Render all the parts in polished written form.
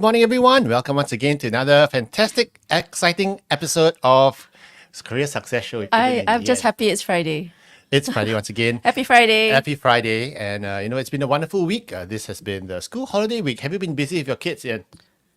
morning, everyone. Welcome once again to another fantastic, exciting episode of Career Success Show with Adrian and I'm just Yen. happy it's Friday. It's Friday once again. Happy Friday. Happy Friday. And, it's been a wonderful week. This has been the school holiday week. Have you been busy with your kids, Yen?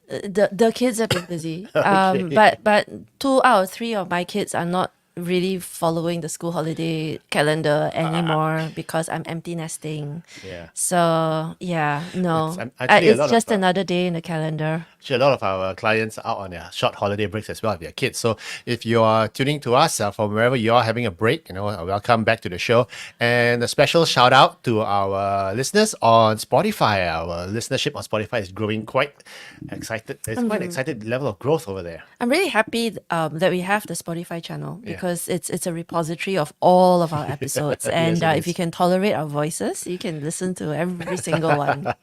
The kids have been busy. Okay. But 2 out of 3 of my kids are not really following the school holiday calendar anymore because I'm empty nesting. Yeah. So yeah, no, actually a lot it's just of, another day in the calendar. Actually, a lot of our clients are out on their short holiday breaks as well with their kids. So if you are tuning to us from wherever you are having a break, welcome back to the show. And a special shout out to our listeners on Spotify. Our listenership on Spotify is growing quite excited. There's quite an excited level of growth over there. I'm really happy that we have the Spotify channel because it's a repository of all of our episodes. And Yes, it if you is. can tolerate our voices, you can listen to every single one.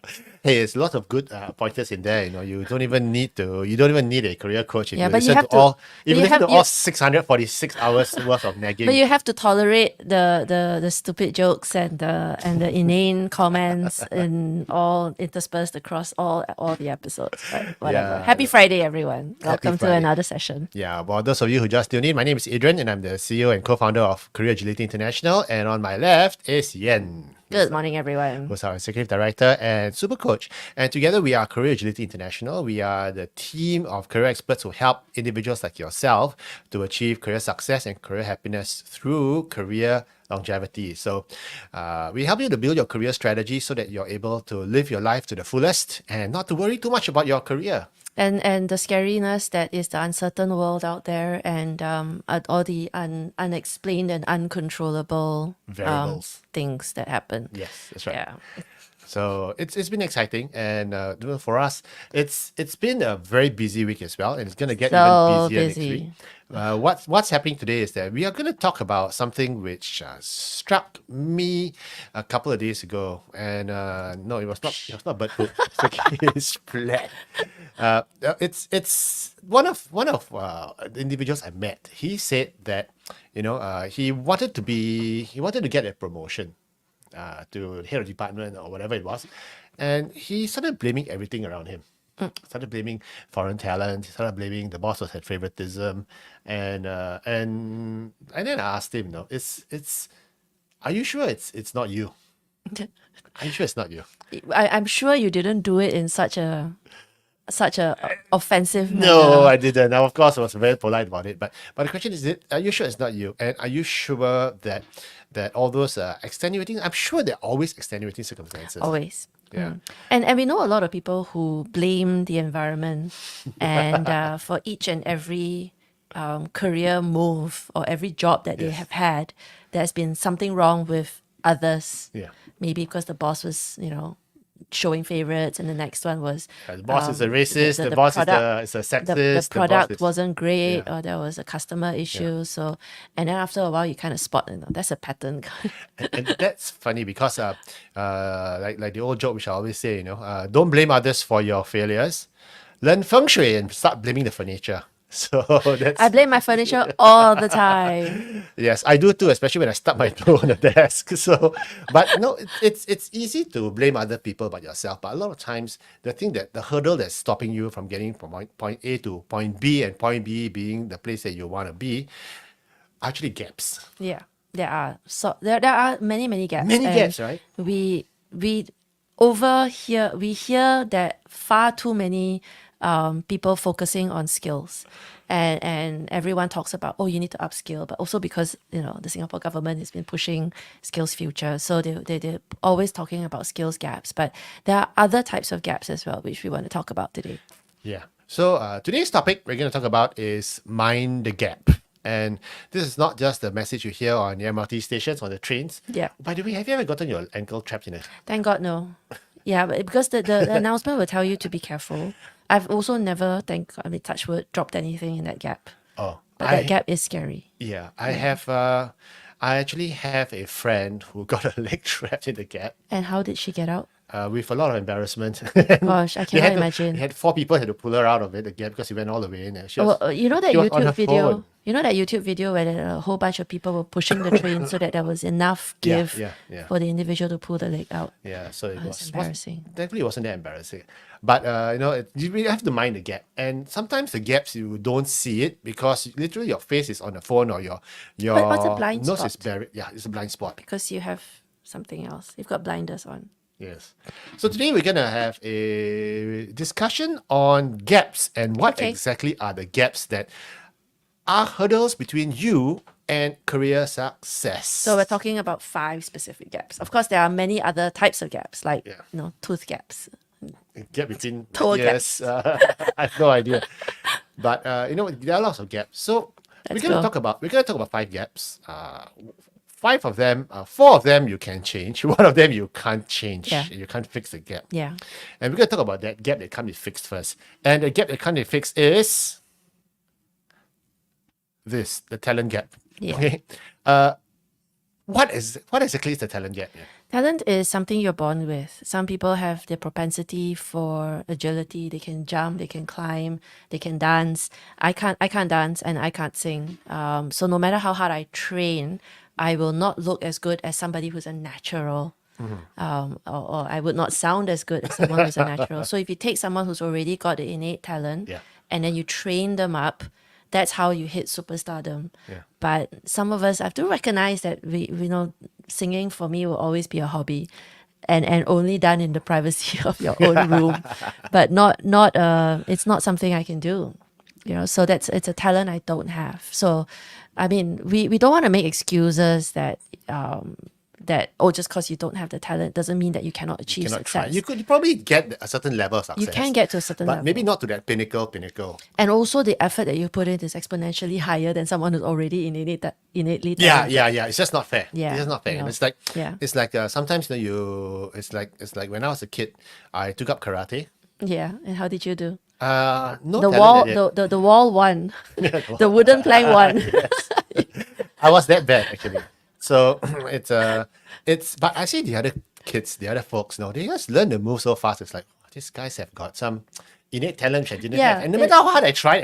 Hey, there's lots of good pointers in there. You don't even need a career coach if Yeah, you but you listen have to to- all but if you you listen have- to all 646 hours worth of nagging. But you have to tolerate the stupid jokes and the inane comments and all interspersed across all the episodes. But whatever. Yeah. Happy Friday, everyone. Welcome to Friday. another session. Yeah, well, those of you who just tuned in, my name is Adrian and I'm the CEO and co-founder of Career Agility International. And on my left is Yen, Good morning, everyone. who's our executive director and super coach. And together we are Career Agility International. We are the team of career experts who help individuals like yourself to achieve career success and career happiness through career longevity. So we help you to build your career strategy so that you're able to live your life to the fullest and not to worry too much about your career. And the scariness that is the uncertain world out there and all the unexplained and uncontrollable Variables. things that happen. Yes, that's right. Yeah. So it's been exciting, and for us, it's been a very busy week as well, and it's gonna get So even busier busy. next week. What's happening today is that we are going to talk about something which struck me a couple of days ago, and no, it was not bird poop. It's okay, it's flat. It's one of the individuals I met. He said that he wanted to get a promotion to head of department or whatever it was, and he started blaming everything around him. Started blaming foreign talent. Started blaming the boss had favoritism, and then I asked him, are you sure it's not you? Are you sure it's not you? I'm sure you didn't do it in such a offensive manner. No, I didn't. Now, of course, I was very polite about it. But the question is, are you sure it's not you? And are you sure that all those extenuating? I'm sure there are always extenuating circumstances. Always. Yeah. And we know a lot of people who blame the environment and for each and every career move or every job that they Yes. have had, there's been something wrong with others. Yeah. Maybe because the boss was, showing favorites, and the next one was The boss is a racist. The boss is a sexist. the product boss is- wasn't great, Yeah. or there was a customer issue. So, and then after a while, you kind of spot, that's a pattern. and that's funny because like the old joke which I always say, don't blame others for your failures. Learn feng shui and start blaming the furniture. So that's I blame my furniture all the time. yes, I do too, especially when I stub my toe on the desk. So, but no, it's easy to blame other people but yourself. But a lot of times, the hurdle that's stopping you from getting from point A to point B, and point B being the place that you want to be, are actually gaps. Yeah, there are. So there are many gaps. Many and gaps, right? We hear that far too many people focusing on skills, and everyone talks about, you need to upskill, but also because the Singapore government has been pushing skills future, so they're always talking about skills gaps. But there are other types of gaps as well, which we want to talk about today. Yeah. So today's topic we're going to talk about is mind the gap. And this is not just the message you hear on the MRT stations, on the trains. Yeah. By the way, have you ever gotten your ankle trapped in a... Thank God, no. Yeah, but because the announcement will tell you to be careful. I've also never, touch wood, dropped anything in that gap. Oh, But that gap is scary. Yeah, I actually have a friend who got a leg trapped in the gap. And how did she get out? with a lot of embarrassment. Gosh, I They cannot had imagine. they had 4 people had to pull her out of it again because she went all the way in. And You know that she was on her YouTube video? phone. You know that YouTube video where a whole bunch of people were pushing the train so that there was enough Yeah, give yeah. for the individual to pull the leg out. Yeah, so it It's was embarrassing. definitely wasn't that embarrassing, but you really have to mind the gap, and sometimes the gaps you don't see it because literally your face is on the phone or What's a your blind nose is spot? buried. Yeah, it's a blind spot. Because you have something else. You've got blinders on. Yes. So today we're gonna have a discussion on gaps and what Okay. exactly are the gaps that are hurdles between you and career success. So we're talking about 5 specific gaps. Of course, there are many other types of gaps, like Yeah. tooth gaps. Gap between Toe yes, I have no idea, but there are lots of gaps. So Let's we're gonna go. talk about 5 gaps. 4 of them you can change. 1 of them you can't change. Yeah. You can't fix the gap. Yeah. And we're gonna talk about that gap that can't be fixed first. And the gap that can't be fixed is the talent gap. Yeah. Okay. What exactly is the talent gap? Yeah. Talent is something you're born with. Some people have the propensity for agility. They can jump, they can climb, they can dance. I can't dance and I can't sing. So no matter how hard I train, I will not look as good as somebody who's a natural. Or I would not sound as good as someone who's a natural. So if you take someone who's already got the innate talent Yeah. and then you train them up, that's how you hit superstardom. Yeah. But some of us have to recognize that we know singing for me will always be a hobby, and only done in the privacy of your own room, but not it's not something I can do. So it's a talent I don't have. So, I mean, we don't want to make excuses that just because you don't have the talent doesn't mean that you cannot achieve Cannot try. success. You could probably get a certain level of success. You can get to a certain but level. maybe not to that pinnacle. And also the effort that you put in is exponentially higher than someone who's already innately Yeah, talented. yeah. It's just not fair. Yeah, It's just not fair. you know. It's like sometimes it's like when I was a kid, I took up karate. Yeah. And how did you do? No The talent wall, at it. the wall won. The wooden plank won. I was that bad actually. So but I see the other folks, they just learn the move so fast. It's like, these guys have got some innate talent which I didn't Yeah, have. And no matter how hard I tried,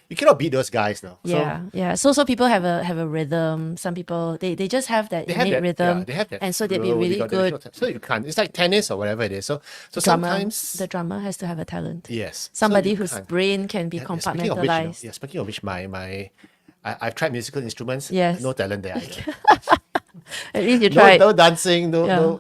you cannot beat those guys now. Yeah. So people have a rhythm. Some people they just have that They have innate that, rhythm. yeah, they have that. And so they'd be flow, they really got that good. natural talent. So you can't. It's like tennis or whatever it is. So Drummer, sometimes the drummer has to have a talent. yes. Somebody So you whose can't. brain can be Yeah, speaking of which, compartmentalized. speaking of which, I've tried musical instruments. Yes. No talent there either. At least you No, tried. no dancing, Yeah.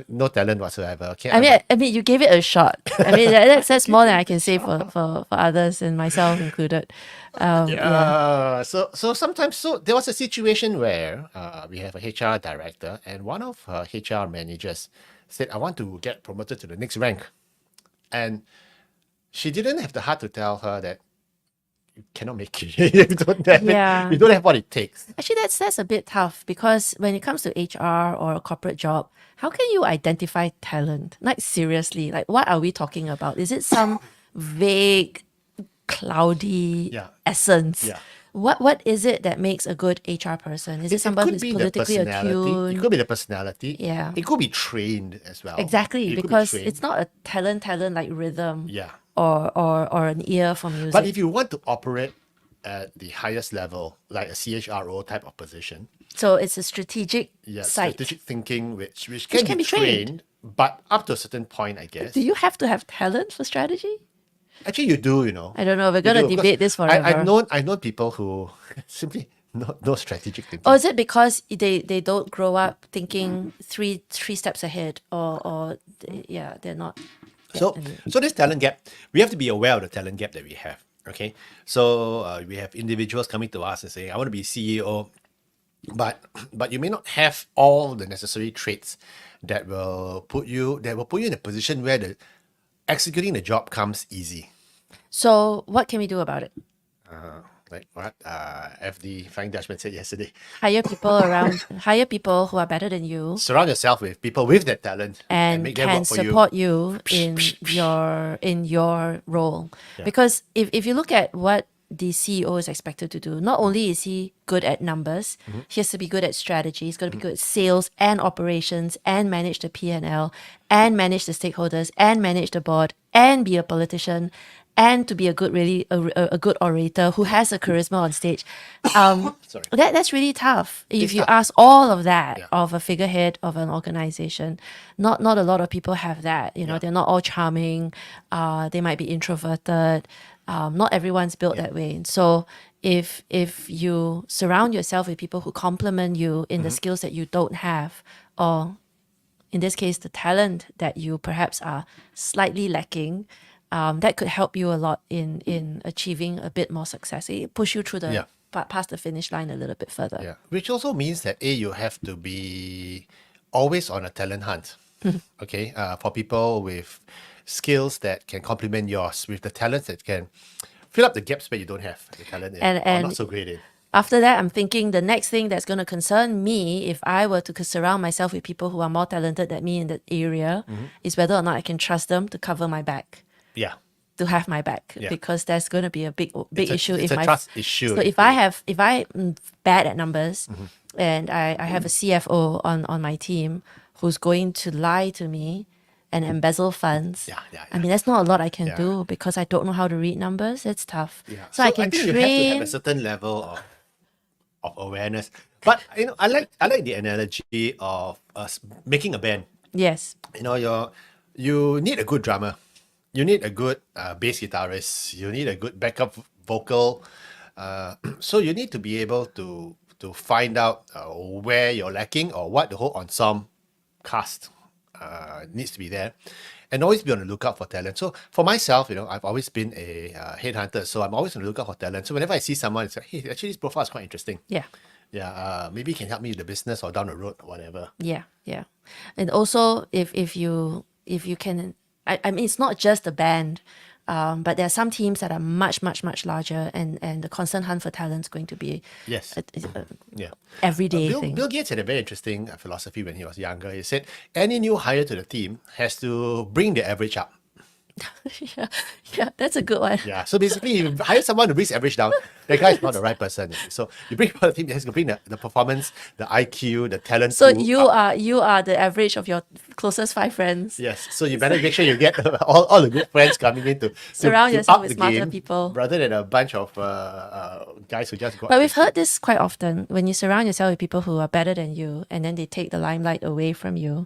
no talent whatsoever. Okay. I mean, you gave it a shot. I mean, that's more than I can say for others and myself included. Yeah. So sometimes there was a situation where we have a HR director and one of her HR managers said, I want to get promoted to the next rank. And she didn't have the heart to tell her that you cannot make it. You don't have Yeah. it. You don't have what it takes. Actually, that's a bit tough because when it comes to HR or a corporate job, how can you identify talent? Like seriously, like what are we talking about? Is it some vague, cloudy Yeah. essence? Yeah. What is it that makes a good HR person? Is it somebody who's politically It attuned? could be the personality. Yeah. It could be trained as well. Exactly, It could be because trained. it's not a talent like rhythm Yeah. or an ear for music. But if you want to operate at the highest level, like a CHRO type of position, so it's a strategic site. strategic thinking, which can, can be be trained. but up to a certain point, I guess. Do you have to have talent for strategy? Actually, you do, I don't know. We're You going to do, because debate this forever. I've known people who simply no strategic thinking. Or is it because they don't grow up thinking three steps ahead, or they're not. So this talent gap, we have to be aware of the talent gap that we have. Okay, so we have individuals coming to us and saying, "I want to be CEO," but you may not have all the necessary traits that will put you in a position where the executing the job comes easy. So what can we do about it? Like what FD Flying Dutchman said yesterday. Hire people who are better than you Surround yourself with people with that talent and make them can work for you. support you in your role. Because if you look at what the CEO is expected to do. Not only is he good at numbers, he has to be good at strategy. He's got to be good at sales and operations and manage the P&L and manage the stakeholders and manage the board and be a politician and to be a good, really a good orator who has a charisma on stage. Sorry. That's really tough. If It's you tough. ask all of that Yeah. of a figurehead of an organization, not a lot of people have that. You know, Yeah. they're not all charming. They might be introverted. Not everyone's built that way. So if you surround yourself with people who complement you in the skills that you don't have, or in this case, the talent that you perhaps are slightly lacking, that could help you a lot in achieving a bit more success. It push you through the Yeah. past the finish line a little bit further. Yeah, which also means that you have to be always on a talent hunt. Okay, for people with skills that can complement yours, with the talents that can fill up the gaps where you don't have the talent in, or And not so great in. after that, I'm thinking the next thing that's going to concern me, if I were to surround myself with people who are more talented than me in that area, is whether or not I can trust them to cover my back, Yeah, to have my back, Yeah. because there's going to be a big it's issue it's if a trust issue. So if I'm bad at numbers, and I have a CFO on my team who's going to lie to me and embezzle funds. Yeah. I mean, that's not a lot I can Yeah. do because I don't know how to read numbers. It's tough. Yeah. So I can think you have to have train. a certain level of awareness. But I like the analogy of us making a band. Yes. You need a good drummer, you need a good bass guitarist, you need a good backup vocal. So you need to be able to find out where you're lacking or what the whole ensemble cast needs to be there, and always be on the lookout for talent. So for myself, I've always been a headhunter, so I'm always on the lookout for talent. So whenever I see someone, it's like, hey, actually this profile is quite interesting. Yeah. Yeah, maybe you can help me with the business or down the road or whatever. Yeah, yeah. And also if you can, I mean it's not just the band, but there are some teams that are much larger, and the constant hunt for talent is going to be Yes. a Yeah. everyday Bill, thing. Bill Gates had a very interesting philosophy when he was younger. He said any new hire to the team has to bring the average up. Yeah, that's a good one. Yeah. So basically, you hire someone who brings average down, that guy is not the right person. So you bring people to the team that has to bring the performance, the IQ, the talent. So pool you up. are the average of your closest 5 friends. Yes. So you better make sure you get all the good friends coming in to Surround to yourself up with the smarter game, people. rather than a bunch of guys who just go. But we've heard this quite often. When you surround yourself with people who are better than you, and then they take the limelight away from you,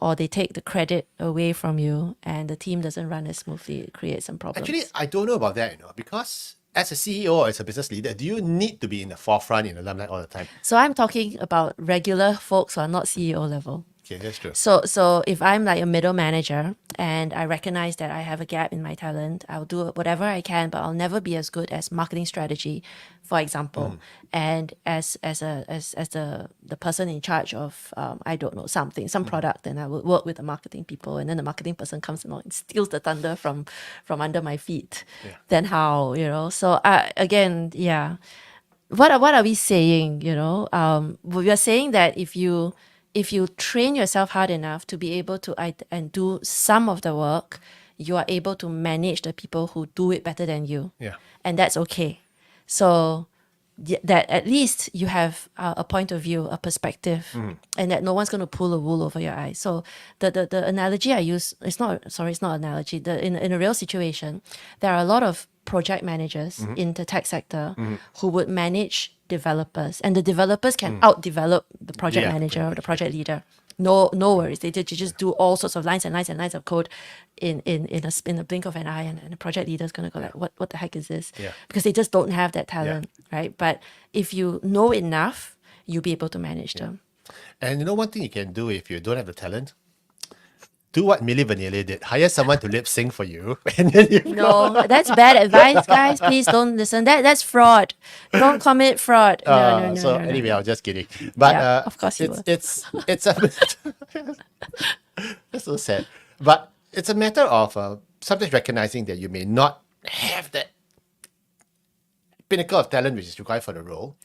or they take the credit away from you, and the team doesn't run as smoothly, it creates some problems. Actually, I don't know about that, because as a CEO or as a business leader, do you need to be in the forefront in the limelight all the time? So I'm talking about regular folks who are not CEO level. Okay, that's true. So if I'm like a middle manager and I recognize that I have a gap in my talent, I'll do whatever I can, but I'll never be as good as marketing strategy, for example. And as the person in charge of I don't know some product, and I would work with the marketing people, and then the marketing person comes along and steals the thunder from under my feet. Yeah. Then how, So again, yeah. What are we saying? We are saying that if you train yourself hard enough to be able to and do some of the work, you are able to manage the people who do it better than you. Yeah. And that's okay. So that at least you have a point of view, a perspective, and that no one's going to pull the wool over your eyes. So the analogy I use, it's not analogy. In a real situation, there are a lot of project managers in the tech sector who would manage developers, and the developers can outdevelop the project Yeah, manager pretty or much, the project leader. No worries. They just do all sorts of lines and lines and lines of code in a blink of an eye, and the project leader is going to go like, what the heck is this? Yeah. Because they just don't have that talent, right? But if you know enough, you'll be able to manage them. And one thing you can do if you don't have the talent, do what Milli Vanilli did. Hire someone to lip sync for you. And then you No, that's bad advice, guys. Please don't listen. That's fraud. Don't commit fraud. No. So no. anyway, I was just kidding. But Yeah, of course you it's a that's so sad. But it's a matter of sometimes recognizing that you may not have that pinnacle of talent which is required for the role.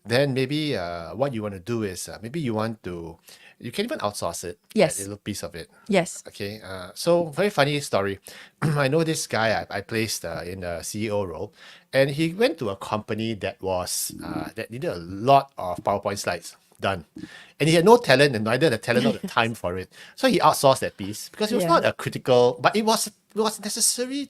Then maybe what you want to do is maybe you want to You can even outsource it. Yes. A little piece of it. Yes. Okay. So very funny story. I know this guy I placed in the CEO role, and he went to a company that was that needed a lot of PowerPoint slides done, and he had no talent and neither the talent nor the time for it. So he outsourced that piece because it was Yeah. not a critical, but it was necessary It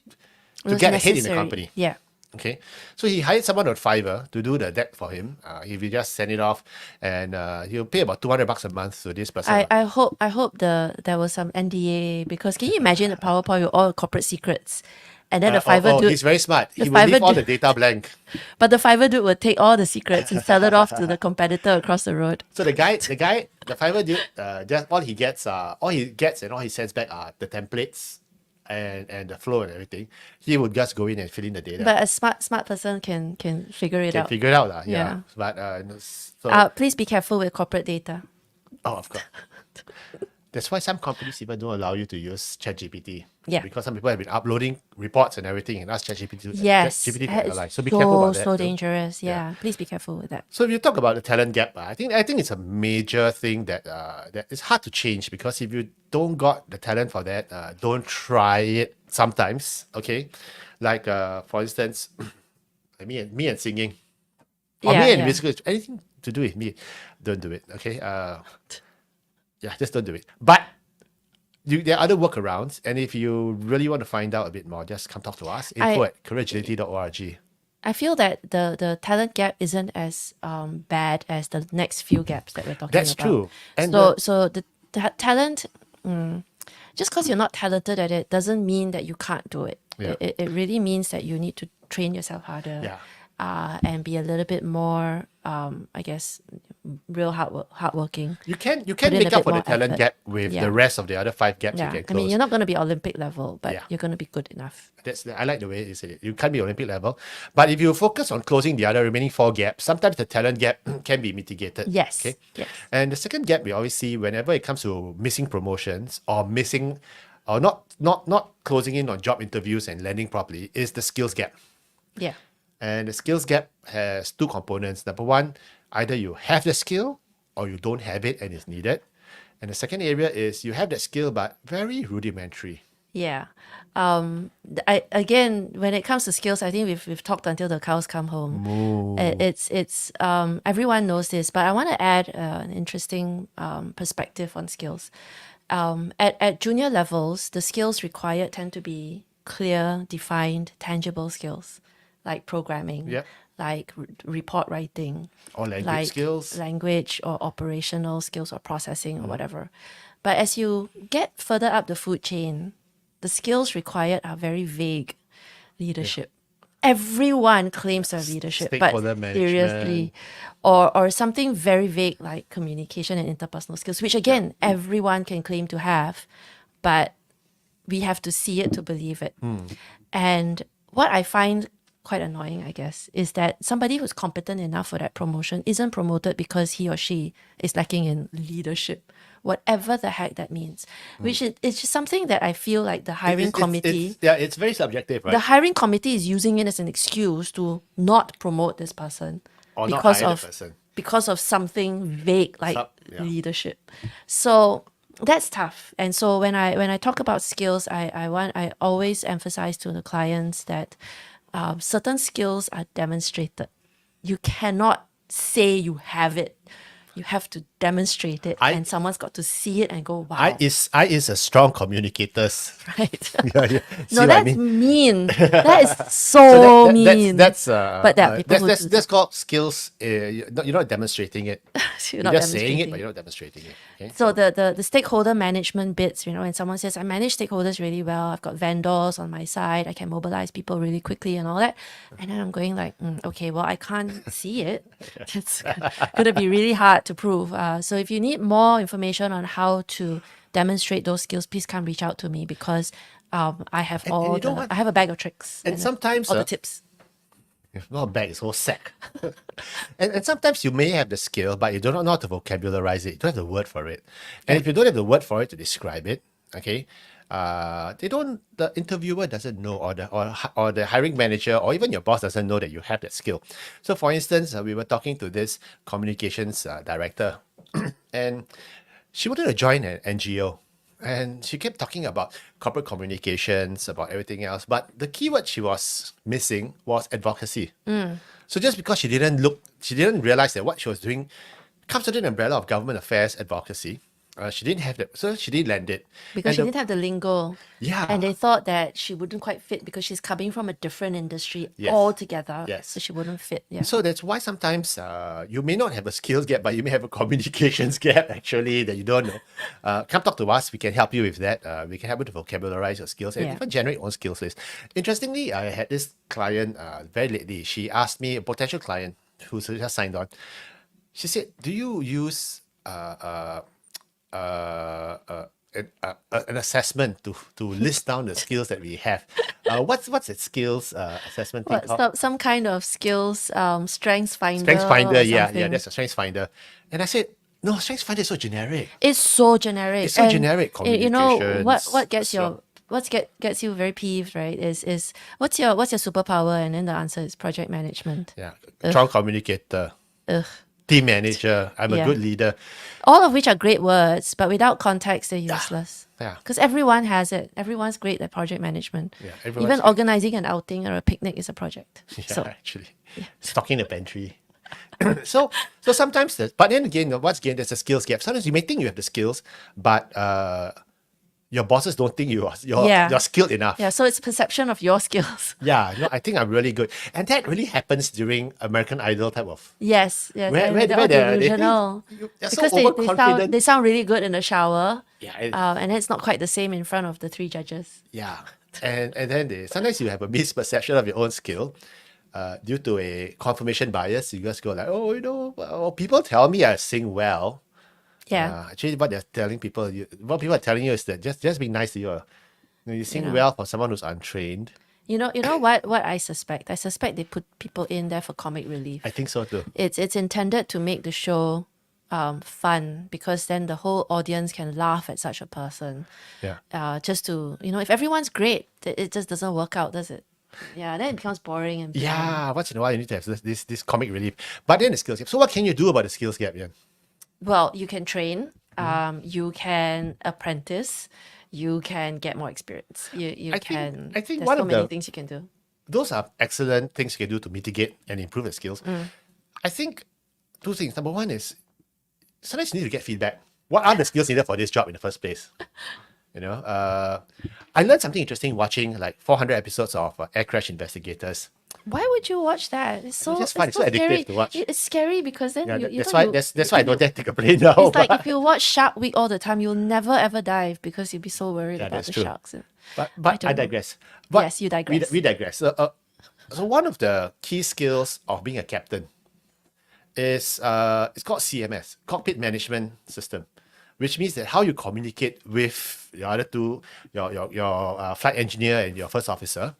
to was get ahead in the necessary. company. Yeah. Okay, so he hired someone on Fiverr to do the deck for him. He will just send it off, and he'll pay about $200 a month to this person. I hope there was some NDA, because can you imagine the PowerPoint with all corporate secrets, and then the Fiverr dude, He's very smart. the He will leave Fiverr all the dude, data blank. but the Fiverr dude would take all the secrets and sell it off to the competitor across the road. So the Fiverr dude, just all he gets and all he sends back are the templates and the flow and everything. He would just go in and fill in the data. But a smart person can figure it Can out. figure it out, lah. Yeah. Yeah. But so Please be careful with corporate data. of course. That's why some companies even don't allow you to use ChatGPT. Yeah. Because some people have been uploading reports and everything and ask ChatGPT Yes, ChatGPT to that is analyze. So be careful about that. so too. dangerous. Yeah, please be careful with that. So if you talk about the talent gap, I think it's a major thing that that is hard to change, because if you don't got the talent for that, don't try it sometimes. Okay, like for instance, me and singing, or me and musical, anything to do with me, don't do it. Okay, yeah, just don't do it. But there are other workarounds, and if you really want to find out a bit more, just come talk to us. info@careeragility.org. I feel that the talent gap isn't as bad as the next few gaps that we're talking That's about. true. And So the talent, just because you're not talented at it doesn't mean that you can't do it. Yeah. It really means that you need to train yourself harder. Yeah. And be a little bit more, I guess, real hardworking. You can in a make up bit for the more talent effort. gap with Yeah. the rest of the other 5 gaps you Yeah, can I close. mean, you're not going to be Olympic level, but Yeah. you're going to be good enough. I like the way you said it. You can't be Olympic level, but if you focus on closing the other remaining 4 gaps, sometimes the talent gap can be mitigated. Yes. Okay. Yes. And the second gap we always see whenever it comes to missing promotions or not closing in on job interviews and landing properly is the skills gap. Yeah. And the skills gap has 2 components. Number one, either you have the skill or you don't have it and it's needed. And the second area is you have that skill but very rudimentary. Yeah. Again, when it comes to skills, I think we've talked until the cows come home. It's everyone knows this, but I want to add an interesting perspective on skills. At junior levels, the skills required tend to be clear, defined, tangible skills, like programming, Yep. like report writing, Or language like skills. language or operational skills or processing or whatever. But as you get further up the food chain, the skills required are very vague. Leadership. Everyone claims to have leadership, but Stakeholder seriously, or something very vague like communication and interpersonal skills, which again everyone can claim to have, but we have to see it to believe it. And what I find quite annoying, I guess, is that somebody who's competent enough for that promotion isn't promoted because he or she is lacking in leadership, whatever the heck that means. Which it's just something that I feel like the hiring committee, it's very subjective, right? the hiring committee is using it as an excuse to not promote this person Or not because hire the of person. because of something vague like Yeah. leadership. So that's tough. And so when I talk about skills, I always emphasize to the clients that certain skills are demonstrated. You cannot say you have it. You have to demonstrate it, and someone's got to see it and go, "Wow!" I is a strong communicators. Right? Yeah, yeah. See No, what I that's mean? mean. That is so mean. That's But there are people who do that's called skills. You're not demonstrating it. You're You're not just saying it, but demonstrating. you're not demonstrating it. Okay? So the stakeholder management bits, and someone says, I manage stakeholders really well. I've got vendors on my side. I can mobilize people really quickly and all that. And then I'm going like, okay, well, I can't see it. It's going to be really hard to prove. So if you need more information on how to demonstrate those skills, please come reach out to me, because I have you know what? I have a bag of tricks And sometimes all the tips. It's not a bag, it's a whole sack. and sometimes you may have the skill, but you do not know how to vocabularize it. You don't have the word for it. And if you don't have the word for it to describe it, okay, the interviewer doesn't know, or the hiring manager, or even your boss doesn't know that you have that skill. So for instance, we were talking to this communications director, and she wanted to join an NGO. And she kept talking about corporate communications, about everything else. But the keyword she was missing was advocacy. So just because she didn't realize that what she was doing comes under the umbrella of government affairs advocacy. She didn't have that, so she didn't land it. Because And she didn't have the lingo. Yeah. And they thought that she wouldn't quite fit because she's coming from a different industry Yes. altogether. Yes. So she wouldn't fit. Yeah. So that's why sometimes you may not have a skills gap, but you may have a communications gap actually that you don't know. Come talk to us. We can help you with that. We can help you to vocabularize your skills and Yeah. even generate your own skills list. Interestingly, I had this client very lately. She asked me, a potential client who's just signed on. She said, "Do you use an assessment to list down the skills that we have? What's that skills assessment thing What, called? some kind of skills, strengths finder. Strengths finder, or yeah, something. that's a strengths finder." And I said, "No, strengths finder is so generic." It's so generic. It's so generic. You know what Communications, gets so- gets you very peeved, right? Is what's your superpower? And then the answer is project management. Yeah, strong communicator, Ugh. team manager. I'm a Yeah. good leader. All of which are great words, but without context, they're useless. Yeah. Because everyone has it. Everyone's great at project management. Yeah, everyone's Even great. organizing an outing or a picnic is a project. Yeah, So actually, stocking the pantry. so sometimes, but then again, there's a skills gap. Sometimes you may think you have the skills, but your bosses don't think you're skilled enough. yeah, so it's perception of your skills. Yeah, no, I think I'm really good, and that really happens during American Idol type of. Yes, yes. Where- and where- they're where all they're- they delusional. they're so Because overconfident. they sound really good in the shower. Yeah, And it's not quite the same in front of the 3 judges. yeah, and then sometimes you have a misperception of your own skill, due to a confirmation bias. You just go like, oh, well, people tell me I sing well. Yeah. Actually, what what people are telling you is that just be nice to you. You sing know. well for someone who's untrained. You know what I suspect? I suspect they put people in there for comic relief. I think so too. It's intended to make the show fun because then the whole audience can laugh at such a person. Yeah. Just to, if everyone's great, it just doesn't work out, does it? Yeah, then it becomes boring and bland. Yeah, once in a while you need to have this comic relief. But then the skills gap. So what can you do about the skills gap, Yen? Well, you can train, you can apprentice, you can get more experience. You I can. think there's one so of many the- things you can do. Those are excellent things you can do to mitigate and improve the skills. I think 2 things. Number one is sometimes you need to get feedback. What are the skills needed for this job in the first place? I learned something interesting watching like 400 episodes of Air Crash Investigators. Why would you watch that? It's so just fun. it's It's so so scary. addictive to watch. It's scary because then Yeah, you that's know why you- that's why I don't dare take a plane now. It's like but, if you watch Shark Week all the time, you'll never ever dive because you'll be so worried Yeah, about that's the true. sharks. but don't I know. digress. But Yes, you digress. We digress. So one of the key skills of being a captain is it's called CMS, Cockpit Management System, which means that how you communicate with the other two, your flight engineer and your first officer,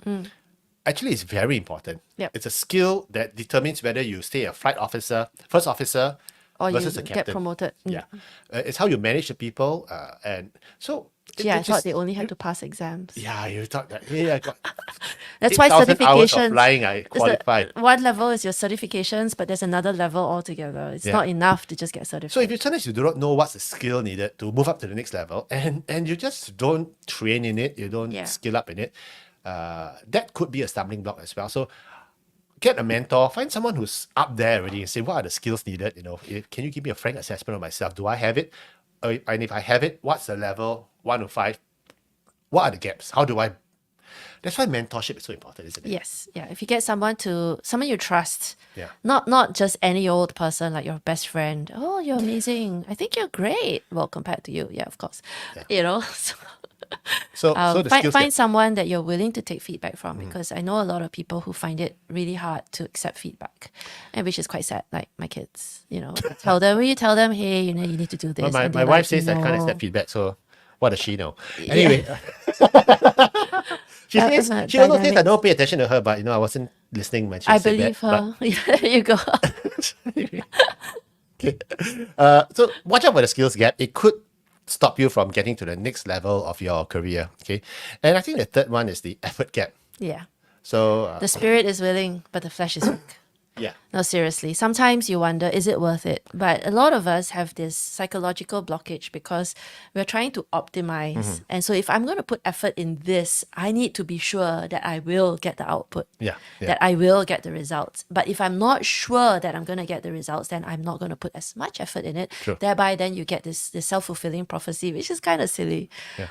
actually is very important. Yep. It's a skill that determines whether you stay a first officer Or versus you a get captain. promoted. Yeah, it's how you manage the people, and so. Yeah, I it's thought just- they only had to pass exams. Yeah, you thought that. Yeah, I got That's why 8,000 hours of certifications. flying, I is the- qualified. one level is your certifications, but there's another level altogether. It's Yeah. not enough to just get certified. So if sometimes you do not know what's the skill needed to move up to the next level, and you just don't train in it, you don't Yeah. skill up in it, that could be a stumbling block as well. So get a mentor, find someone who's up there already, and say, what are the skills needed? Can you give me a frank assessment of myself? Do I have it? And if I have it, what's the level 1 to 5? What are the gaps? How do I? That's why mentorship is so important, isn't it? Yes, yeah. If you get someone you trust, Yeah. not just any old person like your best friend. Oh, you're amazing. I think you're great. Well, compared to you, yeah, of course. So, So the skills find gap. someone that you're willing to take feedback from Mm. because I know a lot of people who find it really hard to accept feedback, and which is quite sad. Like my kids, tell them when you tell them, hey, you need to do this. Well, my and they're wife like, says I can't "No." accept feedback, so what does she know? Anyway, she That says is a she also says I dynamic. don't pay attention to her, but I wasn't listening when she I said believe that. her. Yeah, there you go. Okay. So watch out for the skills gap. It could stop you from getting to the next level of your career. Okay, and I think the third one is the effort gap. Yeah. So The spirit is willing, but the flesh is weak. Yeah. No, seriously. Sometimes you wonder, is it worth it? But a lot of us have this psychological blockage because we're trying to optimize. And so if I'm going to put effort in this, I need to be sure that I will get the output, Yeah. Yeah. that I will get the results. But if I'm not sure that I'm going to get the results, then I'm not going to put as much effort in it. True. Thereby, then you get this self-fulfilling prophecy, which is kind of silly. Yeah.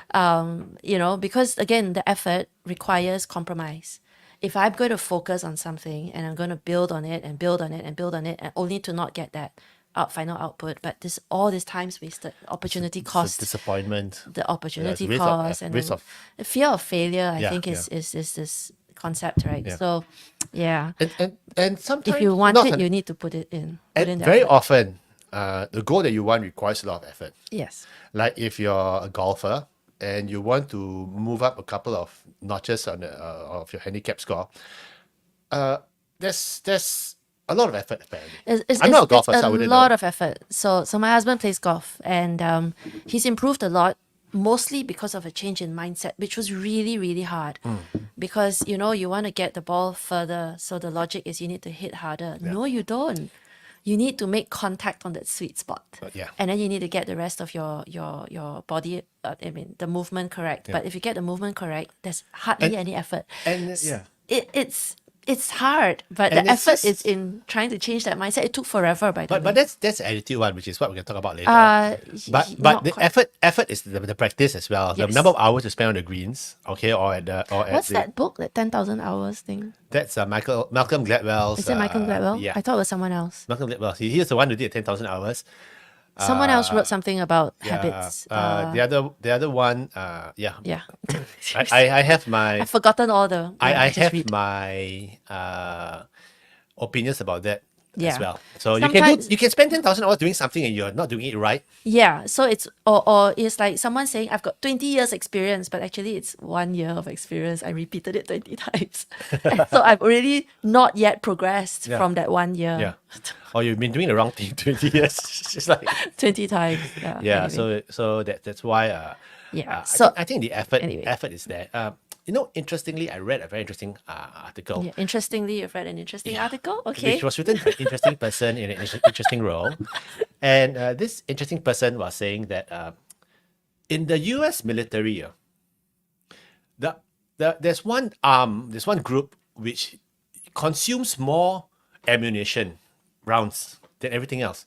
You know, because again, the effort requires compromise. If I'm going to focus on something and I'm going to build on it and build on it and build on it, and only to not get that final output, but all this time's wasted, opportunity It's a cost, disappointment. the opportunity risk cost, and risk then of the fear of failure, I Yeah, think is this concept, right? Yeah. So, yeah, and sometimes if you want not it, an- you need to put in the very effort. often the goal that you want requires a lot of effort. Yes. Like if you're a golfer and you want to move up a couple of notches on of your handicap score, there's a lot of effort apparently. I'm not a golfer, It's so I a wouldn't lot know. of effort. So my husband plays golf, and he's improved a lot, mostly because of a change in mindset, which was really, really hard. Because you know you want to get the ball further, so the logic is you need to hit harder. No, you don't. You need to make contact on that sweet spot, Yeah. and then you need to get the rest of your body. I mean, the movement correct. But if you get the movement correct, there's hardly And- any effort. and yeah. It's hard, but And the it's effort is just- in trying to change that mindset. It took forever, by the But way. that's the attitude one, which is what we can talk about later. Not But the quite. effort is the practice as well. The Yes. number of hours you spend on the greens, okay, or at What's the that book, that 10,000 hours thing? that's Malcolm Gladwell's. Is it Michael Gladwell? Yeah, I thought it was someone else. Malcolm Gladwell. He's the one who did 10,000 hours. Someone else wrote something about habits. The other one, yeah. Yeah. I have my I've forgotten all the. I just have read. my opinions about that as Yeah. well. So Sometimes- you can spend 10,000 hours doing something and you're not doing it right. Yeah, so it's or it's like someone saying I've got 20 years experience, but actually it's 1 year of experience. I repeated it 20 times. And so I've already not yet progressed Yeah. from that 1 year. Yeah. Or you've been doing the wrong thing 20 years. It's like 20 times. Yeah. yeah. Anyway. So that's why. Yeah. I think the effort anyway. effort is there. You know, interestingly, I read a very interesting article. Yeah, interestingly, you've read an interesting article. Okay. Which was written by an interesting person in an interesting role. And this interesting person was saying that in the US military, there's one group which consumes more ammunition rounds than everything else,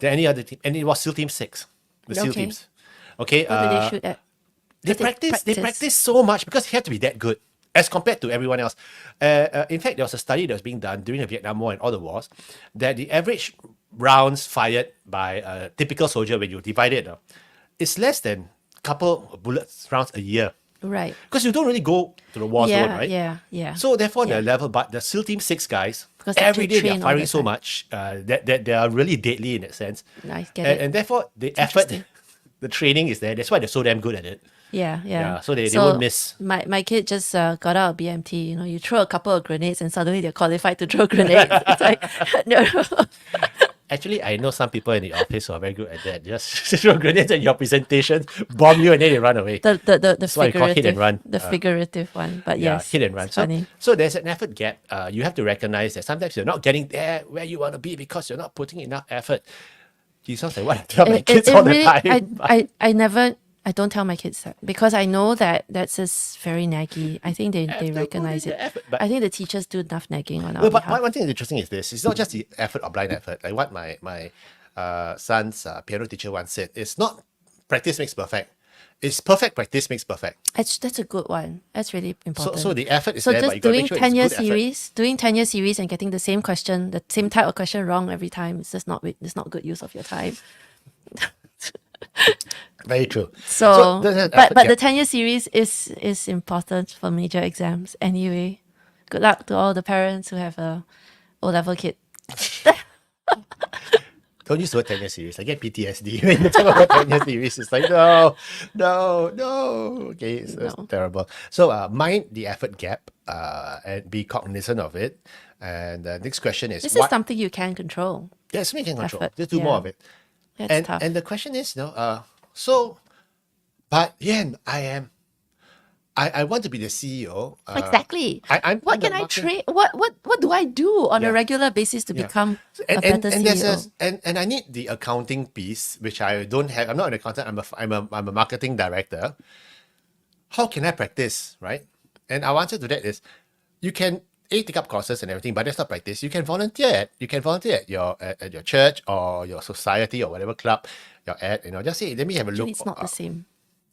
than any other team. And it was SEAL Team 6, the SEAL Okay. teams. Okay. What do they shoot at? They practice so much because you have to be that good as compared to everyone else. In fact, there was a study that was being done during the Vietnam War and all the wars that the average rounds fired by a typical soldier when you divide it is less than a couple of bullets rounds a year Right. because you don't really go to the war zone, right? Yeah. So therefore, Yeah. the level, but the SEAL Team 6 guys, Because they have to every day they're train all firing the so time. much that they are really deadly in that sense. I get it. And therefore, the effort, interesting. the training is there. That's why they're so damn good at it. Yeah. Yeah, so they won't miss. My kid just got out of BMT. You know, you throw a couple of grenades and suddenly they're qualified to throw grenades. It's like, no. Actually, I know some people in the office who are very good at that. Just throw grenades at your presentation, bomb you, and then they run away. The why you call hit and figurative, run. the figurative one. But Yeah, yes, hit and run. it's So, funny. so there's an effort gap. You have to recognize that sometimes you're not getting there where you want to be because you're not putting enough effort. You sound like what I tell my kids all the time. I don't tell my kids that because I know that that's just very naggy. I think they to put recognize in it. the effort, but- I think the teachers do enough nagging on our No, but behalf. one thing that's interesting is this. It's not just the effort or blind effort. Like what my son's piano teacher once said. It's not practice makes perfect. It's perfect practice makes perfect. That's a good one. That's really important. So the effort is So there, but just you got to doing make sure 10-year it's good effort. series, doing 10-year series and getting the same question, the same type of question wrong every time, it's just not good use of your time. Very true. So, there's an but effort the gap. 10-year series is important for major exams anyway. Good luck to all the parents who have a O-level kid. Don't use the word 10-year series. I get PTSD when you talk about 10-year series. It's like, no. Okay, it's No. terrible. So mind the effort gap and be cognizant of it. And the next question is, This is something you can control. yeah, something you can control. effort, Just do more yeah. of it. That's tough. And the question is, but Yen, I I want to be the CEO. Exactly. I'm What the can I market- train? What do I do on Yeah. a regular basis to Yeah. become And a better and there's CEO? and I need the accounting piece, which I don't have. I'm not an accountant. I'm a marketing director. How can I practice, right? And our answer to that is, you can take up courses and everything, but that's not practice. You can volunteer at your church or your society or whatever club you're at. Just say, let me have a Actually, look. it's not the same.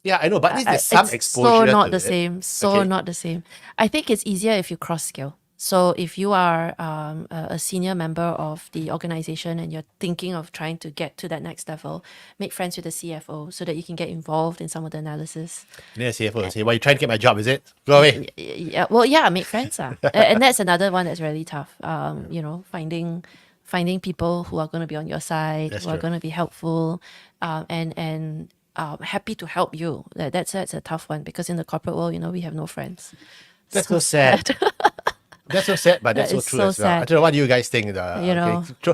Yeah, I know, but at least there's some It's so exposure not to the it. same. So Okay. not the same. I think it's easier if you cross skill. So if you are a senior member of the organization and you're thinking of trying to get to that next level, make friends with the CFO so that you can get involved in some of the analysis. And then the CFO will say, "Why you trying to get my job? Is it? Go away." Yeah, well, yeah, make friends. And that's another one that's really tough. Finding people who are going to be on your side, That's who are true. going to be helpful, and happy to help you. That's a tough one because in the corporate world, we have no friends. That's so sad. That's so sad, but that's That so is true so as well. I sad. don't know what you guys think. Okay,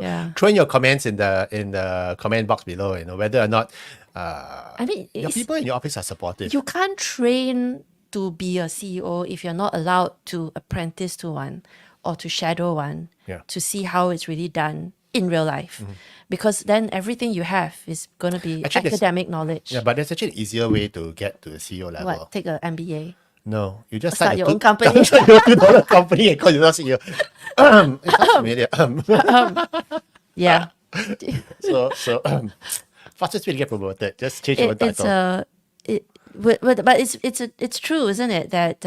Yeah. throw in your comments in the comment box below. Whether or not I mean, your it's, people in your office are supportive. you can't train to be a CEO if you're not allowed to apprentice to one or to shadow one Yeah. to see how it's really done in real life. Because then everything you have is going to be Actually, there's- academic knowledge. Yeah, but there's actually an easier way to get to the CEO level. What? Take an MBA. No, you just Start start your own company. start your $2 company and call yourself CEO. It sounds familiar. Yeah. Fastest way to get promoted. Just change your own It's title. but it's true, isn't it, that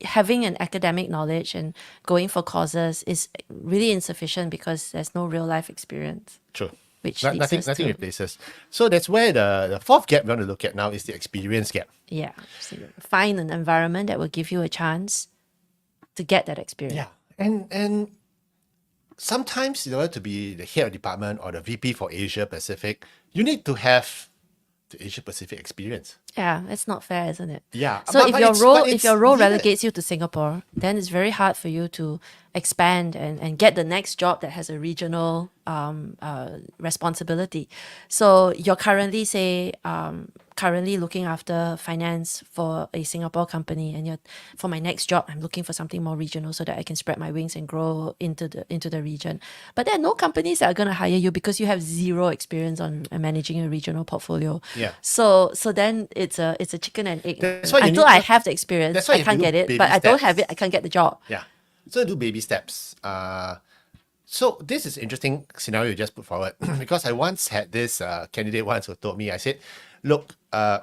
having an academic knowledge and going for courses is really insufficient because there's no real life experience. True. Which leads us Nothing to- replaces. So that's where the fourth gap we want to look at now is the experience gap. Yeah. So find an environment that will give you a chance to get that experience. Yeah. And sometimes in order to be the head of department or the VP for Asia Pacific, you need to have the Asia Pacific experience. Yeah, it's not fair, isn't it? Yeah, So but- if but your it's- role but if it's your role needed. relegates you to Singapore, then it's very hard for you to expand and get the next job that has a regional responsibility. So you're currently currently looking after finance for a Singapore company, and for my next job, I'm looking for something more regional so that I can spread my wings and grow into the region. But there are no companies that are going to hire you because you have zero experience on managing a regional portfolio. Yeah. So then it's a chicken and egg. That's why you Until need I to- have the experience, that's why I you have can't to do get it. baby But I don't have steps. it, I can't get the job. Yeah. So do baby steps. So this is interesting scenario you just put forward because I once had this candidate once who told me, I said, look, I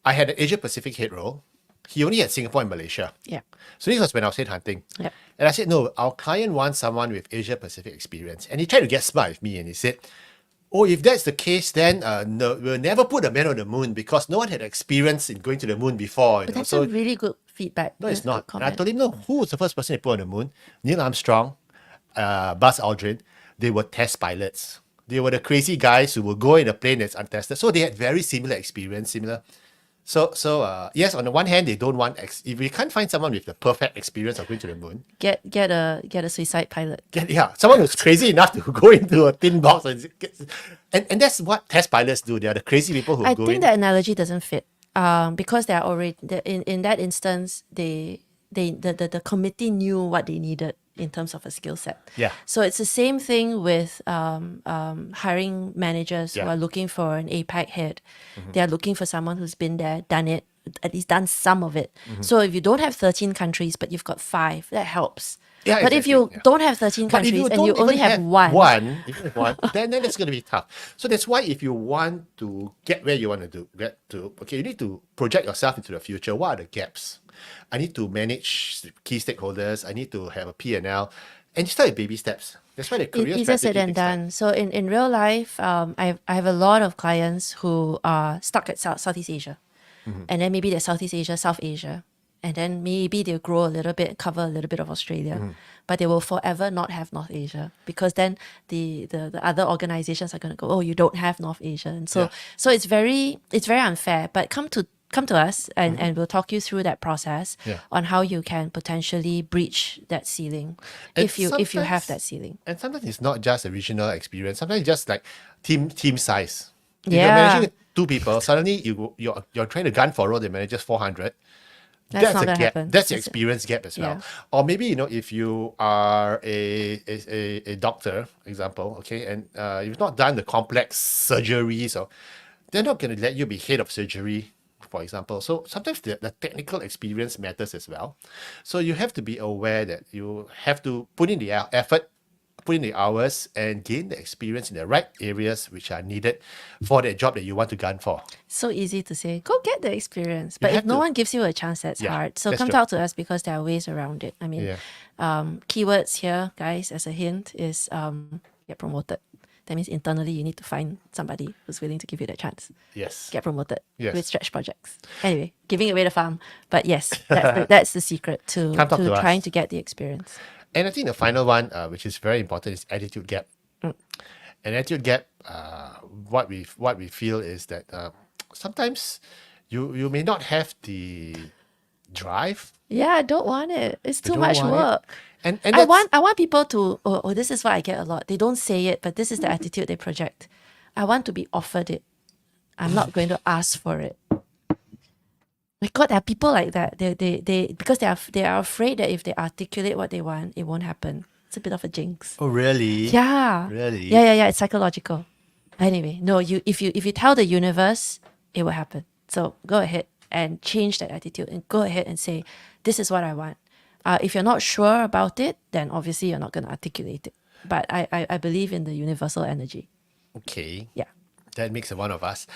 had an Asia Pacific head role. He only had Singapore and Malaysia. Yeah. So this was when I was headhunting. Yep. And I said, no, our client wants someone with Asia Pacific experience. And he tried to get smart with me and he said, oh, if that's the case, then no, we'll never put a man on the moon because no one had experience in going to the moon before. But that's So a really good feedback. no, it's That's a good not. And I comment. told him, no, who was the first person to put on the moon? Neil Armstrong, Buzz Aldrin. They were test pilots. They were the crazy guys who would go in a plane that's untested. So they had very similar experience, similar. So yes, on the one hand, they don't want if we can't find someone with the perfect experience of going to the moon, Get a suicide pilot. someone who's crazy enough to go into a tin box and that's what test pilots do. They are the crazy people who I go think in. that analogy doesn't fit. Because they are already in that instance, the committee knew what they needed in terms of a skill set. Yeah. So it's the same thing with hiring managers who Yeah. are looking for an APAC head. They are looking for someone who's been there, done it, at least done some of it. So if you don't have 13 countries, but you've got 5, that helps. Yeah, but if you exactly, yeah. don't have 13 But if countries and don't you only even have one, even if one, then it's going to be tough. So that's why if you want to get where you want to you need to project yourself into the future. What are the gaps? I need to manage key stakeholders. I need to have a P&L. And you start with baby steps. That's why the career easier said strategy than takes time. done. So in real life, I have a lot of clients who are stuck at Southeast Asia. And then maybe they're Southeast Asia, South Asia. And then maybe they'll grow a little bit, cover a little bit of Australia. But they will forever not have North Asia because then the other organizations are going to go, oh, you don't have North Asia. And so Yeah. so it's very unfair. But come to us and we'll talk you through that process Yeah. on how you can potentially breach that ceiling And if you have sometimes- that ceiling. And sometimes it's not just a regional experience. Sometimes it's just like team size. If Yeah. you're managing 2 people, suddenly you're trying to gun for a role that manages 400. That's not a gonna gap. happen. That's the experience gap as well. Yeah. Or maybe, if you are a doctor, example, okay, and you've not done the complex surgeries, or they're not going to let you be head of surgery, for example. So sometimes the technical experience matters as well. So you have to be aware that you have to put in the effort, put in the hours, and gain the experience in the right areas which are needed for the job that you want to gun for. So easy to say, go get the experience. But if have no to. one gives you a chance, that's Yeah, hard. So that's come true. talk to us because there are ways around it. I mean, Yeah. keywords here, guys, as a hint, is get promoted. That means internally you need to find somebody who's willing to give you that chance. Yes. Get promoted Yes. with stretch projects. Anyway, giving away the farm. But yes, that's the secret to Come talk to trying us. to get the experience. And I think the final one, which is very important, is attitude gap. Mm. And attitude gap, what we feel is that sometimes you may not have the drive. Yeah, I don't want it. It's too don't much want it. work. And I that's, want people to this is what I get a lot. They don't say it, but this is the attitude they project. I want to be offered it. I'm not going to ask for it. My God, there are people like that. They because they are afraid that if they articulate what they want, it won't happen. It's a bit of a jinx. oh really? Yeah. Really? Yeah. It's psychological. Anyway, no, if you tell the universe, it will happen. So go ahead and change that attitude and go ahead and say, this is what I want. If you're not sure about it, then obviously you're not going to articulate it. But I believe in the universal energy. Okay. Yeah. That makes it one of us.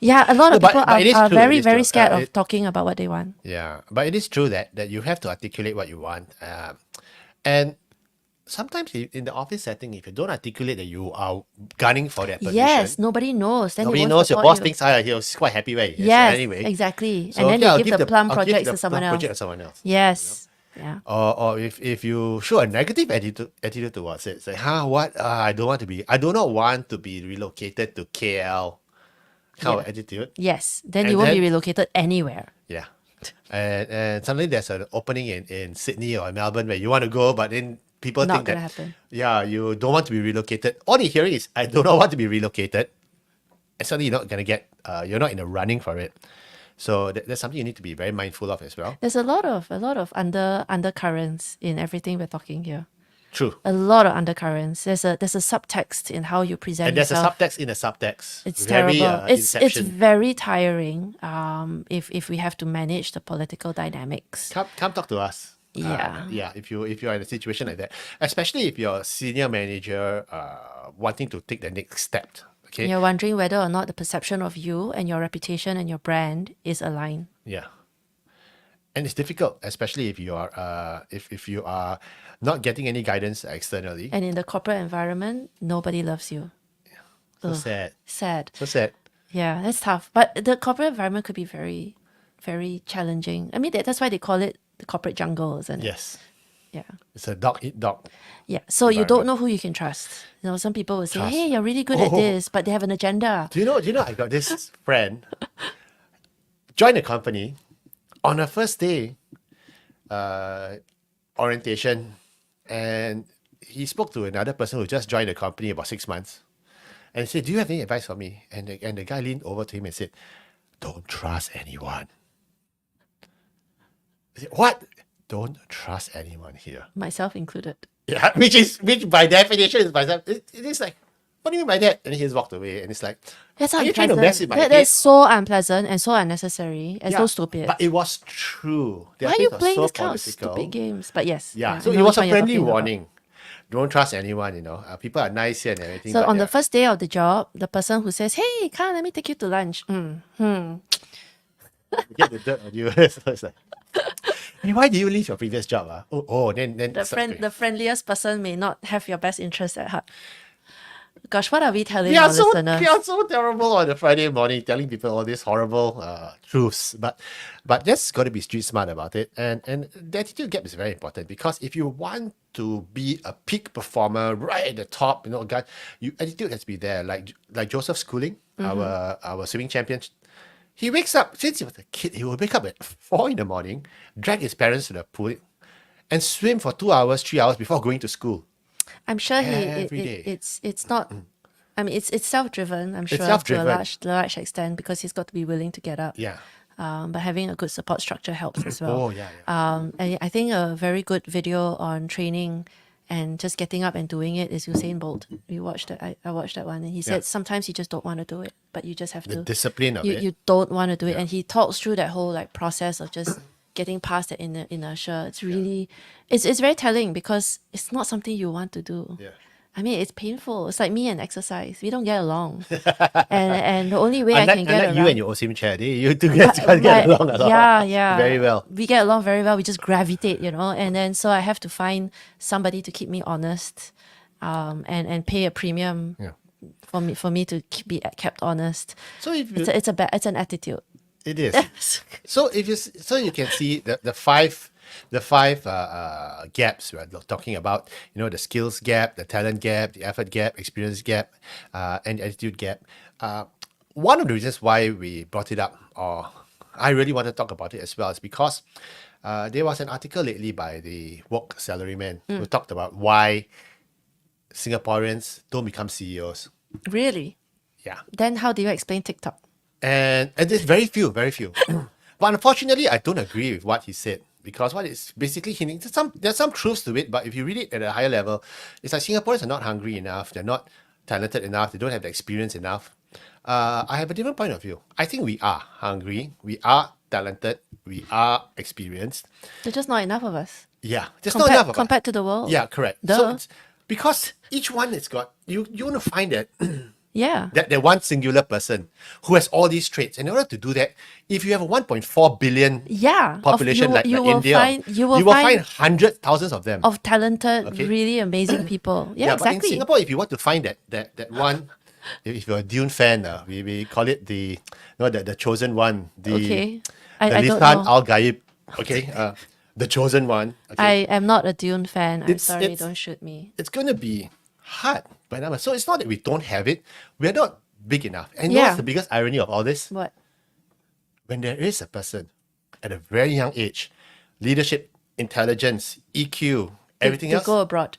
Yeah, a lot of No, but- people but it is are true, it very, is very true. scared of It- talking about what they want. Yeah, but it is true that you have to articulate what you want. And sometimes in the office setting, if you don't articulate that you are gunning for that position, Yes, nobody knows. Then they nobody won't knows your support boss you. thinks he was quite happy where he is. Yes, Anyway. exactly. So, And then okay, I'll they give the plum I'll give projects the to someone plum else. project to someone else. Yes. Yeah. Or if you show a negative attitude towards it, say, what? I don't not want to be relocated to KL. Kind of attitude. Yes. Then And you won't be then- relocated anywhere. Yeah. And suddenly there's an opening in Sydney or Melbourne where you want to go, but then people Not think gonna that happen. yeah, you don't want to be relocated. All you hear is I do not want to be relocated. And suddenly you're not gonna get you're not in the running for it. So that's something you need to be very mindful of as well. There's a lot of undercurrents in everything we're talking here. True. A lot of undercurrents. There's a subtext in how you present And there's yourself. a subtext in a subtext. It's Very, terrible. It's Inception. very tiring. If we have to manage the political dynamics. Come talk to us. Yeah. Yeah. If you are in a situation like that, especially if you're a senior manager, wanting to take the next step. Okay. You're wondering whether or not the perception of you and your reputation and your brand is aligned. Yeah. And it's difficult, especially if you are if you are not getting any guidance externally. And in the corporate environment, nobody loves you. So Ugh. sad. Sad. So sad. Yeah, that's tough. But the corporate environment could be very, very challenging. I mean, that's why they call it the corporate jungle, isn't it? Yes. Yeah. It's a dog eat dog. Yeah. So you don't Environment. know who you can trust. You know, some people will say, Trust. hey, you're really good at Oh. this, but they have an agenda. Do you know I got this friend joined the company on her first day orientation, and he spoke to another person who just joined the company about 6 months, and he said, do you have any advice for me? And the guy leaned over to him and said, don't trust anyone. I said, what? Don't trust anyone here. Myself included. Yeah, which by definition is myself. It is like, what do you mean by that? And he just walked away, and it's like, That's are you trying to unpleasant. mess with my That's head? so unpleasant and so unnecessary and so Yeah, stupid. But it was true. Their Why are you things were playing so this kind of political. stupid games? But yes. Yeah, I so know it was which a one you're friendly talking about. warning. Don't trust anyone, people are nice here and everything. So but on yeah. the first day of the job, the person who says, hey, Khan, let me take you to lunch. You get the dirt on you. So it's like, hey, why did you leave your previous job? Then The friendliest person may not have your best interest at heart. Gosh, what are we telling we our are so listeners? we are so terrible on a Friday morning telling people all these horrible truths. But that's got to be street smart about it. And the attitude gap is very important, because if you want to be a peak performer right at the top, guy, attitude has to be there. Like Joseph Schooling, our swimming champion. He wakes up, since he was a kid, he would wake up at 4 in the morning, drag his parents to the pool, and swim for 2 hours, 3 hours before going to school. I'm sure Every day. it's not. I mean, it's self-driven. I'm sure self-driven. to a large extent, because he's got to be willing to get up. Yeah. but having a good support structure helps as well. Oh, yeah. And I think a very good video on training and just getting up and doing it is Usain Bolt. We watched that. I watched that one, and he said sometimes you just don't want to do it, but you just have The to. discipline of it. You don't want to do it, and he talks through that whole like process of just getting past that inertia. It's really, it's very telling because it's not something you want to do. Yeah. I mean, it's painful. It's like me and exercise. We don't get along, and the only way I Unlike, can get unlike around. you and your OSIM chair, you two guys can't get along a lot. Yeah. Very well. We get along very well. We just gravitate, and then so I have to find somebody to keep me honest, and pay a premium for me to be kept honest. So if you, It's an attitude. it is. So you can see the five gaps we're talking about. The skills gap, the talent gap, the effort gap, experience gap, and attitude gap. One of the reasons why we brought it up, or I really want to talk about it as well, is because there was an article lately by the woke salaryman who talked about why Singaporeans don't become CEOs. Really? Yeah. Then how do you explain TikTok? And there's very few. But unfortunately, I don't agree with what he said, because what is basically hinting, there's some truths to it, but if you read it at a higher level, it's like Singaporeans are not hungry enough, they're not talented enough, they don't have the experience enough. I have a different point of view. I think we are hungry, we are talented, we are experienced. There's just not enough of us. Yeah, there's not enough of us. Compared to the world. Yeah, correct. Duh. So it's because each one has got, you want to find that Yeah. that one singular person who has all these traits. And in order to do that, if you have a 1.4 billion Yeah. population like you will India, you will find hundreds, thousands of them. of talented, Okay. really amazing people. Yeah, But in exactly. Singapore, if you want to find that one, if you're a Dune fan, we call it the chosen one, the Okay. I don't Lithan know. Al Gaib. Okay, the chosen one. Okay, I am not a Dune fan. I'm sorry, it's- don't shoot me. it's going to be hard. But so it's not that we don't have it. We're not big enough. And Yeah. what's the biggest irony of all this? What? When there is a person at a very young age, leadership, intelligence, EQ, everything to else, go abroad.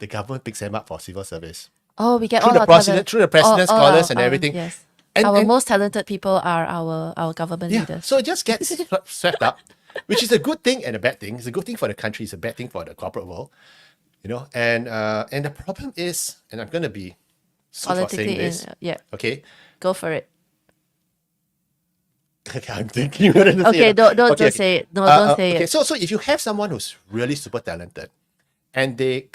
the government picks them up for civil service. Oh, we get Through all the our president, through the president, all scholars, our- and everything. Yes. And- our and- most talented people are our government Yeah. leaders. So it just gets swept up, which is a good thing and a bad thing. It's a good thing for the country, it's a bad thing for the corporate world. And the problem is, and I'm gonna be sued for saying Politically, this. yeah. Okay. Go for it. Okay, I'm thinking whether to say Okay, it. don't say it. No, don't say okay, it. so if you have someone who's really super talented and they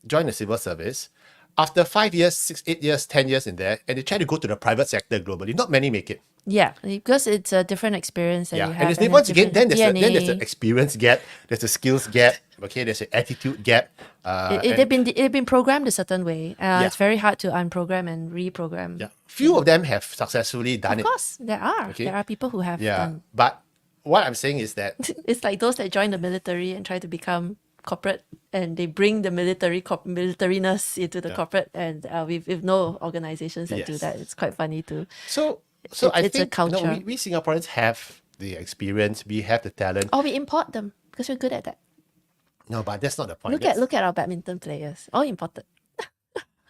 join the civil service, after 5 years, 6, 8 years, 10 years in there, and they try to go to the private sector globally, not many make it. Yeah, because it's a different experience that Yeah, you have. and and once a again, then different there's the DNA. experience gap, there's the skills gap, okay, there's the attitude gap. They've been programmed a certain way. Yeah. It's very hard to unprogram and reprogram. Yeah, few of them have successfully done Of it. course, there are. Okay. There are people who have Yeah, done. but what I'm saying is that It's like those that join the military and try to become corporate, and they bring the militariness into the corporate, and we've no organizations that do Yes. that. It's quite funny too. so It's I a think culture. we Singaporeans have the experience, we have the talent. Or we import them because we're good at that. No, but that's not the point. Look at our badminton players, all imported.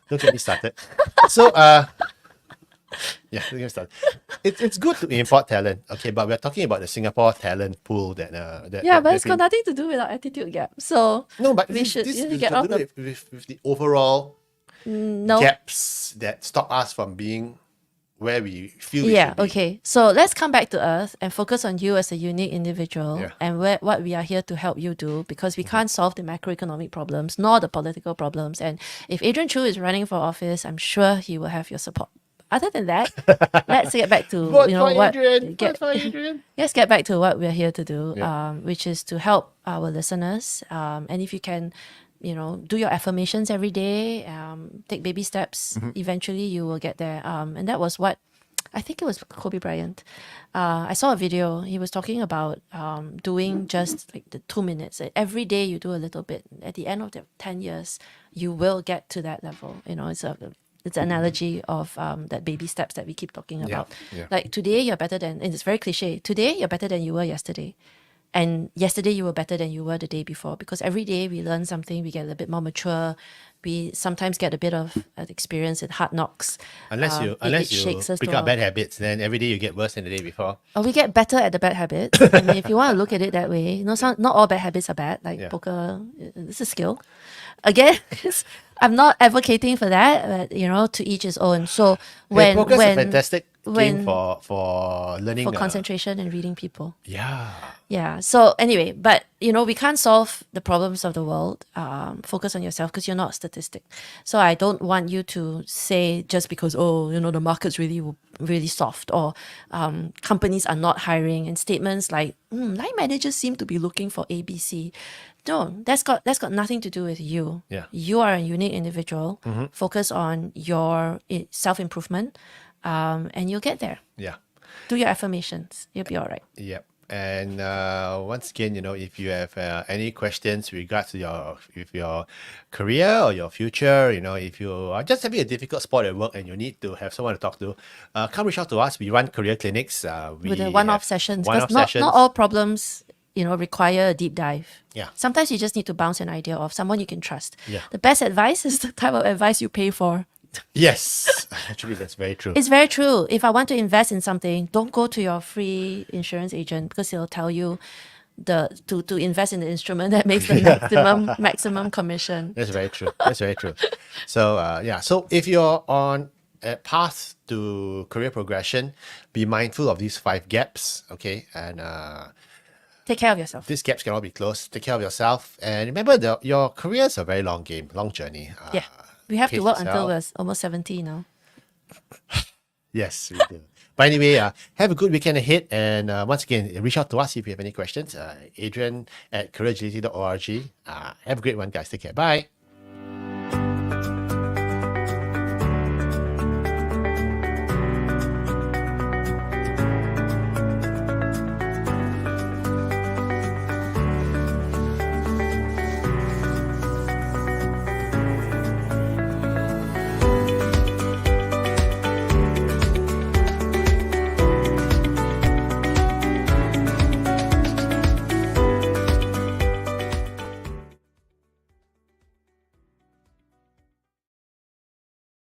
Don't get me started. So, yeah, don't get me started. It's good to import talent, okay, but we're talking about the Singapore talent pool that Yeah, that but it's has got nothing to do with our attitude gap. So no, but we this, should this you know, is get got off to do the with the overall no. gaps that stop us from being where we feel we Yeah, should be. okay. So let's come back to earth and focus on you as a unique individual Yeah. and what we are here to help you do, because we can't solve the macroeconomic problems nor the political problems. And if Adrian Chu is running for office, I'm sure he will have your support. Other than that, let's get back to Vote you know for what Adrian. get, Vote for Adrian. let's get back to what we're here to do, Yeah. which is to help our listeners. And if you can, do your affirmations every day, take baby steps. Mm-hmm. Eventually, you will get there. And that was what I think it was Kobe Bryant. I saw a video. He was talking about doing just like the 2 minutes. Every day you do a little bit. At the end of the 10 years, you will get to that level. It's an analogy of that baby steps that we keep talking about. yeah. Like today, you're better than, and it's very cliche. Today, you're better than you were yesterday. and yesterday you were better than you were the day before, because every day we learn something, we get a bit more mature, we sometimes get a bit of experience in hard knocks. Unless It you shakes us pick to up our, bad habits, then every day you get worse than the day before. or we get better at the bad habits. I mean, if you want to look at it that way, not all bad habits are bad. Like Yeah. poker, this is skill. Again, I'm not advocating for that, but to each his own. So Hey, when poker's a when fantastic game when for learning. for concentration and reading people. Yeah. Yeah. So anyway, but we can't solve the problems of the world. Focus on yourself because you're not a statistic. So I don't want you to say just because the market's really soft, or companies are not hiring, and statements like line managers seem to be looking for ABC. No, that's got nothing to do with you. Yeah. You are a unique individual. Focus on your self improvement, and you'll get there. Yeah. Do your affirmations. You'll be all right. Yep. And once again, if you have any questions with regards to your career or your future, if you are just having a difficult spot at work and you need to have someone to talk to, come reach out to us. We run career clinics. With the We one-off have sessions, one-off because sessions. not all problems require a deep dive. Yeah. Sometimes you just need to bounce an idea off someone you can trust. Yeah. The best advice is the type of advice you pay for. Yes, actually, that's very true. It's very true. If I want to invest in something, don't go to your free insurance agent, because he'll tell you to invest in the instrument that makes the maximum commission. That's very true. That's very true. So so if you're on a path to career progression, be mindful of these 5 gaps, okay? And Take care of yourself. these gaps can all be closed. Take care of yourself, and remember your career is a very long game, long journey. Yeah. We have to pace work until yourself. we're almost 70 now. Yes, we do. But anyway, have a good weekend ahead. And once again, reach out to us if you have any questions. Adrian at careeragility.org. Have a great one, guys. Take care. Bye.